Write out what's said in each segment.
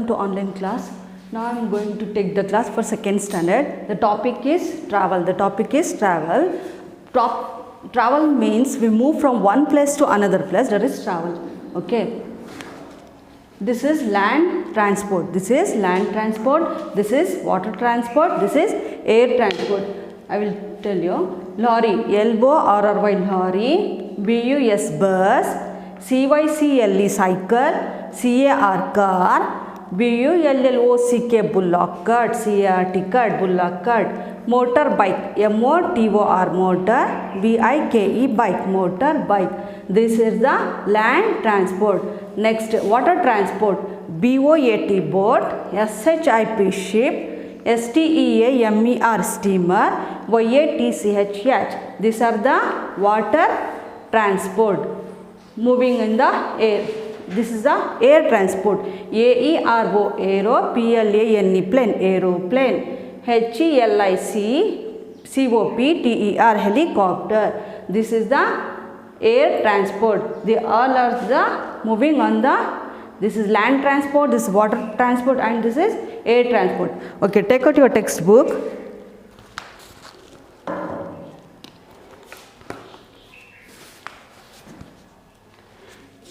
welcome to online class. Now I am going to take the class for second standard. The topic is travel. Travel means we move from one place to another place, that is travel. Okay. This is land transport. This is water transport. This is air transport. I will tell you. Lorry, L-O-R-R-Y, lorry. B-U-S, bus. C-Y-C-L-E, cycle. C-A-R, car. B-U-L-L-O-C-K, bullock cart. C-A-R-T, cart, bullock cart. Motorbike, M-O-T-O-R, motor. B-I-K-E, bike, motor bike. This is the land transport. Next, water transport. B-O-A-T, boat. S-H-I-P, ship. S-T-E-A-M-E-R, steamer. Y-A-T-C-H-H. These are the water transport. Moving in the air. This is the air transport. A-E-R-O, aero. P-L-A-N-E, plane, aeroplane. H-E-L-I-C-C-O-P-T-E-R, helicopter. This is the air transport. They all are the moving on the. This is land transport, this is water transport, and this is air transport. Okay, take out your textbook.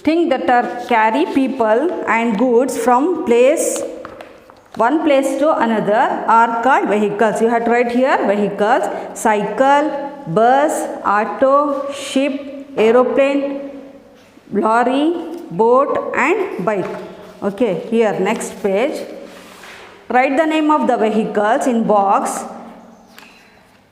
Things that are carry people and goods from one place to another are called vehicles. You have to write here vehicles: cycle, bus, auto, ship, aeroplane, lorry, boat and bike. Okay, here next page. Write the name of the vehicles in box.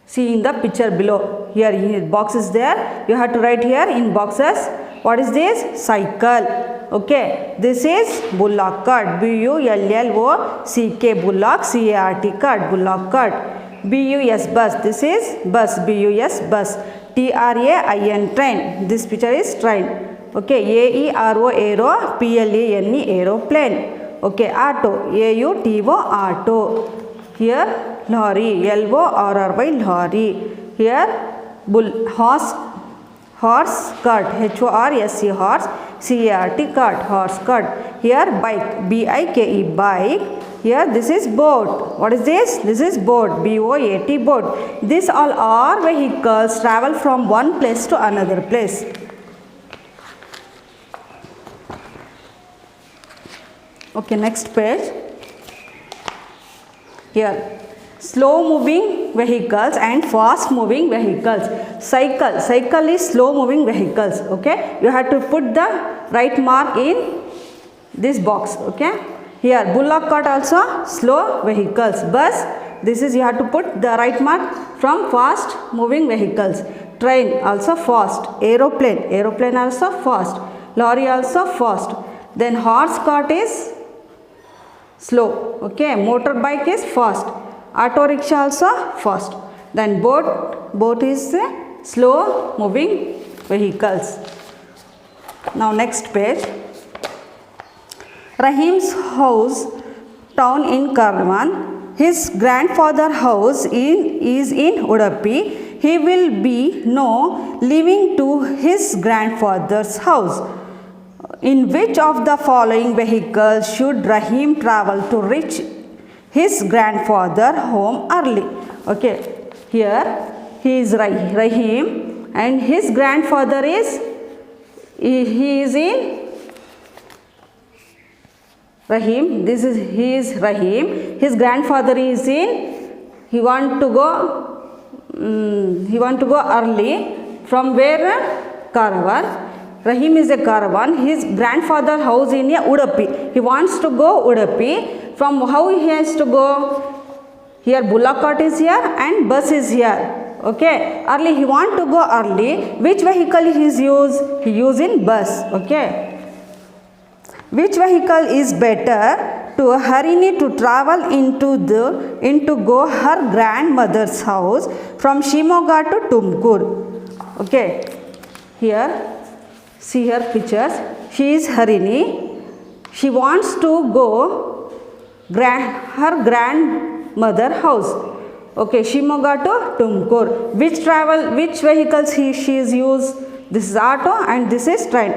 See in the picture below. Here box is there. You have to write here in boxes. What is this? Cycle. Okay. This is bullock cart. B-U-L-L-O-C-K, bullock, C-A-R-T, cart, bullock cart. B-U-S, bus. This is bus. B-U-S, bus. T-R-A-I-N, train. This picture is train. Okay. A-E-R-O, aero. P-L-A-N-E, aeroplane. Okay. Auto. A-U-T-O, auto. Here lorry. L-O-R-R-Y, lorry. Here horse cart, H-O-R-S-E, horse, C-A-R-T, cart, horse cart. Here bike, B-I-K-E, bike. Here this is boat. What is this? This is boat, B-O-A-T, boat. These all are vehicles travel from one place to another place. Okay, next page. Here. Slow moving vehicles and fast moving vehicles. Cycle is slow moving vehicles. Okay, you have to put the right mark in this box. Okay, here bullock cart also slow vehicles. Bus, this is you have to put the right mark from fast moving vehicles. Train also fast. Aeroplane also fast. Lorry also fast. Then horse cart is slow. Okay, motorbike is fast. Auto rickshaw also fast. Then boat is slow moving vehicles. Now next page. Rahim's house town in Karwan. His grandfather's house is in Udupi. He will be living to his grandfather's house. In which of the following vehicles should Rahim travel to reach his grandfather home early? Okay, here he is Rahim and his grandfather is he is in Rahim. He is Rahim. His grandfather is in. He want to go early. From where? Karwan. Rahim is a Karwan. His grandfather house in Udupi. He wants to go Udupi. From how he has to go? Here bullock cart is here and bus is here. Okay. Early he want to go early. Which vehicle he is use? He use in bus. Okay. Which vehicle is better to Harini to travel into go her grandmother's house from Shimoga to Tumkur? Okay. Here. See her pictures. She is Harini. She wants to go her grandmother house. Okay, Shimoga to Tumkur. Which vehicles she is used? This is auto and this is train.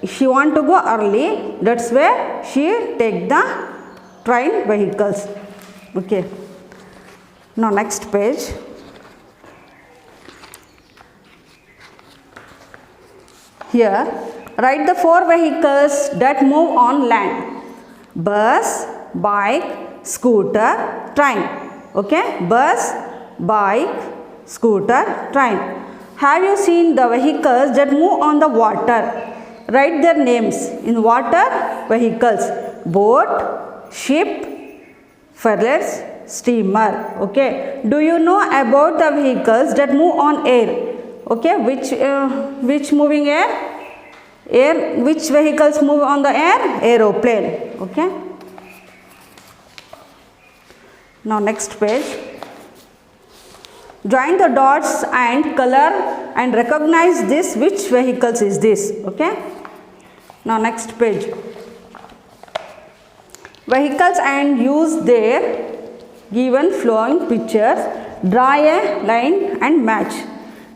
She want to go early. That's where she take the train, vehicles. Okay. Now next page. Here, write the 4 vehicles that move on land. Bus, bike, scooter, train. Okay, bus, bike, scooter, train. Have you seen the vehicles that move on the water? Write their names. In water, vehicles. Boat, ship, ferries, steamer. Okay. Do you know about the vehicles that move on air? Okay, which moving air? Air. Which vehicles move on the air? Aeroplane. Okay. Now next page. Join the dots and color and recognize this. Which vehicles is this? Okay. Now next page. Vehicles and use their given flowing pictures. Draw a line and match.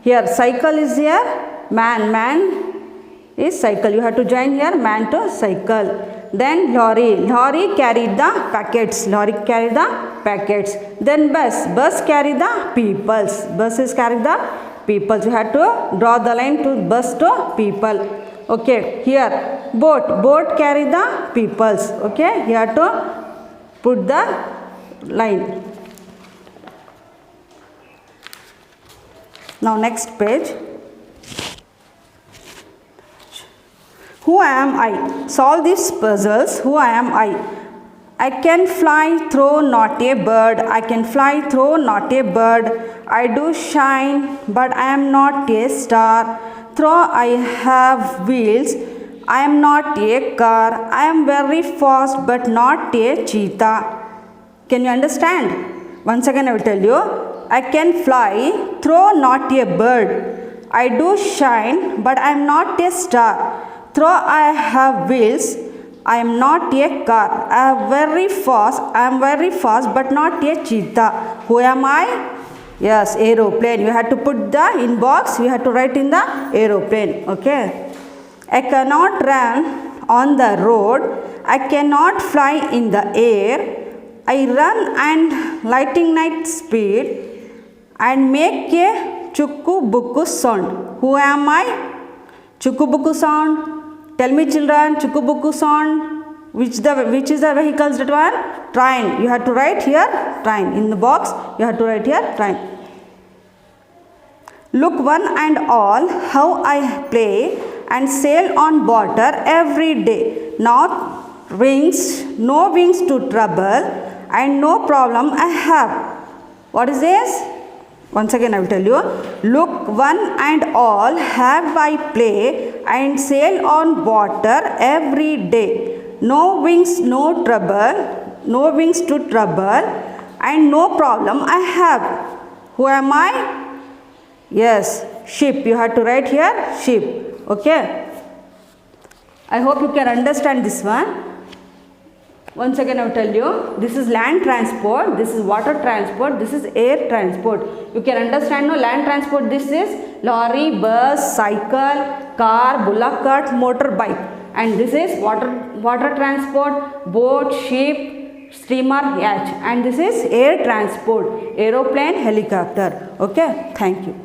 Here cycle is here, man is cycle. You have to join here man to cycle. Then lorry carried the packets. Then bus carry the peoples. Buses carry the peoples. You have to draw the line to bus to people. Okay, here boat carry the peoples. Okay, you have to put the line. Now next page. Who am I? Solve these puzzles. Who am I? I can fly though not a bird. I can fly though not a bird. I do shine but I am not a star. Though I have wheels, I am not a car. I am very fast but not a cheetah. Can you understand? Once again I will tell you. I can fly, though not a bird. I do shine, but I am not a star. Though I have wheels, I am not a car. I am very fast, but not a cheetah. Who am I? Yes, aeroplane. You have to put the in box. You have to write in the aeroplane. Okay. I cannot run on the road. I cannot fly in the air. I run and lightning speed and make a chukku buku sound. Who am I? Chukku buku sound. Tell me children, chukku buku sound. Which is the vehicles that one? Train. You have to write here train. In the box you have to write here train. Look one and all how I play and sail on water every day. No wings to trouble and no problem I have. What is this? Once again I will tell you. Look one and all have I play and sail on water every day. No wings to trouble and no problem I have. Who am I? Yes, ship. You have to write here ship. Okay. I hope you can understand this one. Once again I will tell you, this is land transport, this is water transport, this is air transport. You can understand, no? Land transport, this is lorry, bus, cycle, car, bullock cart, motorbike. And this is water transport, boat, ship, steamer, yacht. And this is air transport, aeroplane, helicopter. Okay, thank you.